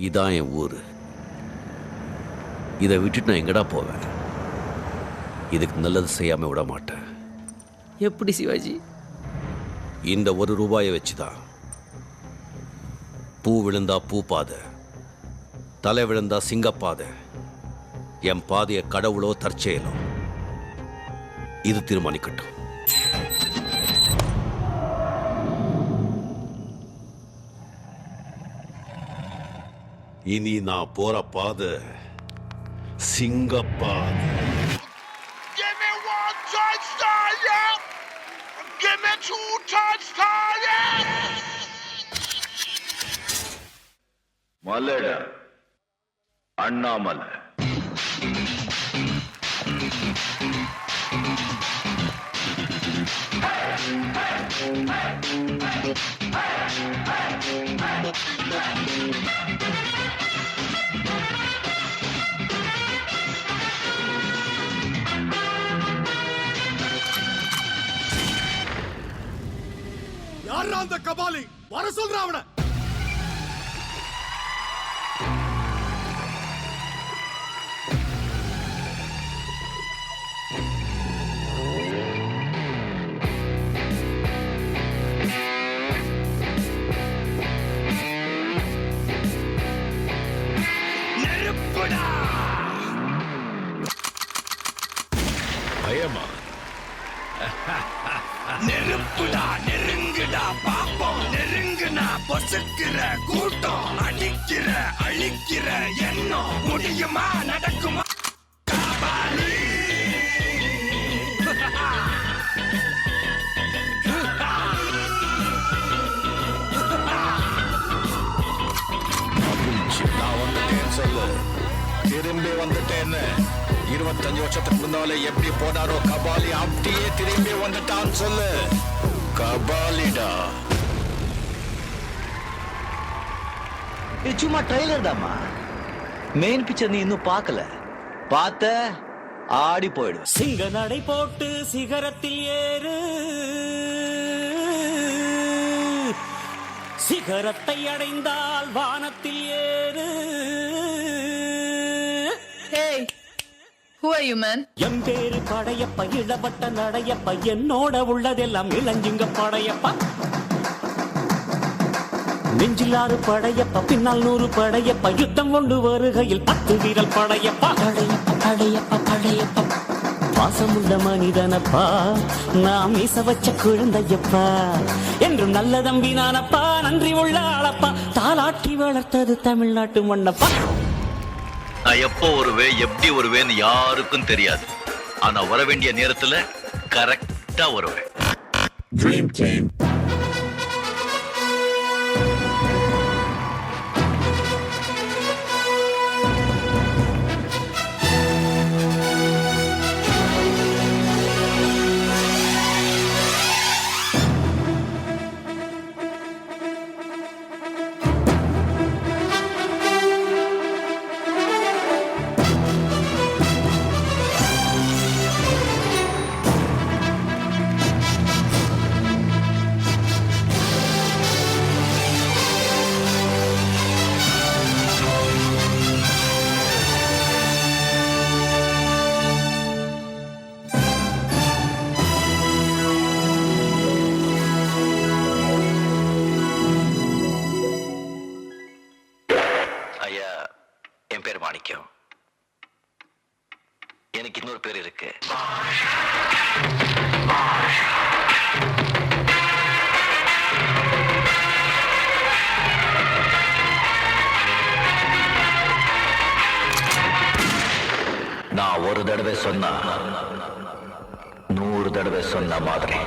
இதான் என் ஊர். இதை விட்டுட்டு நான் எங்கடா போவேன்? இதுக்கு நல்லது செய்யாமல் விட மாட்டேன். எப்படி சிவாஜி? இந்த ₹1 வச்சுதான். பூ விழுந்தா பூ பாதை, தலை விழுந்தா சிங்கப்பாதை. என் பாதையை கடவுளோ தற்செயலோ இது தீர்மானிக்கட்டும். இனி நான் போற பாதை சிங்கப்பாதை. Give me 1 touchdown, yeah. Give me 2 touchdowns, yeah. மலட Annamalai. யாரா அந்த கபாலி? வர சொல்ற அவனை. நெருப்புடா. பயமா? நெருப்புடா, நெருங்குடா பாப்போம். நெருங்குனா பொசுக்கிற கூட்டம், அடிக்கிற அழிக்கிற எண்ணம் முடியுமா நடக்குமா? கபாலி. நான் வந்துட்டேன்னு சொல்லு. திரும்பி வந்துட்டேன்னு 25 வருஷத்துக்கு முன்னால எப்படி போனாரோ கபாலி, அப்படியே திரும்பி வந்துட்டான்னு சொல்லு. கபாலிடா. இது சும்மா ட்ரைலர் தாம்மா. மெயின் பிக்சர் நீ இன்னும் பார்க்கல. பார்த்த ஆடி போயிடும். சிங்க நடை போட்டு சிகரத்தில் ஏறு, சிகரத்தை அடைந்தால் வானத்தில் ஏறு. Hey, who are you, man? M பேரு படையப்ப, இளவட்ட நடையப்ப, என்னோட உள்ளதெல்லாம் இளஞ்சுங்க படையப்பா. நெஞ்சிலாறு படையப்ப, பின்னால் 100 படையப்ப, யுத்தம் கொண்டு வருகையில் 10 வீரல் படையப்பா. படையப்பா படையப்பா படையப்பா, பாசமுள்ள மனிதனப்பா, நாம் மீச வச்ச குழந்தையப்பா, என்றும் நல்ல தம்பி நானப்பா, நன்றி உள்ள ஆளப்பா, தாலாட்டி வளர்த்தது தமிழ்நாட்டு மண்ணப்பா. நான் எப்போ வருவேன், எப்படி வருவேன்னு யாருக்கும் தெரியாது. ஆனா வர வேண்டிய நேரத்துல கரெக்டா வருவேன். Dream team. ஐயா, என் பேர் மாணிக்கம். எனக்கு இன்னொரு பேர் இருக்கு. நான் ஒரு தடவை சொன்னா 100 தடவை சொன்ன மாதிரி.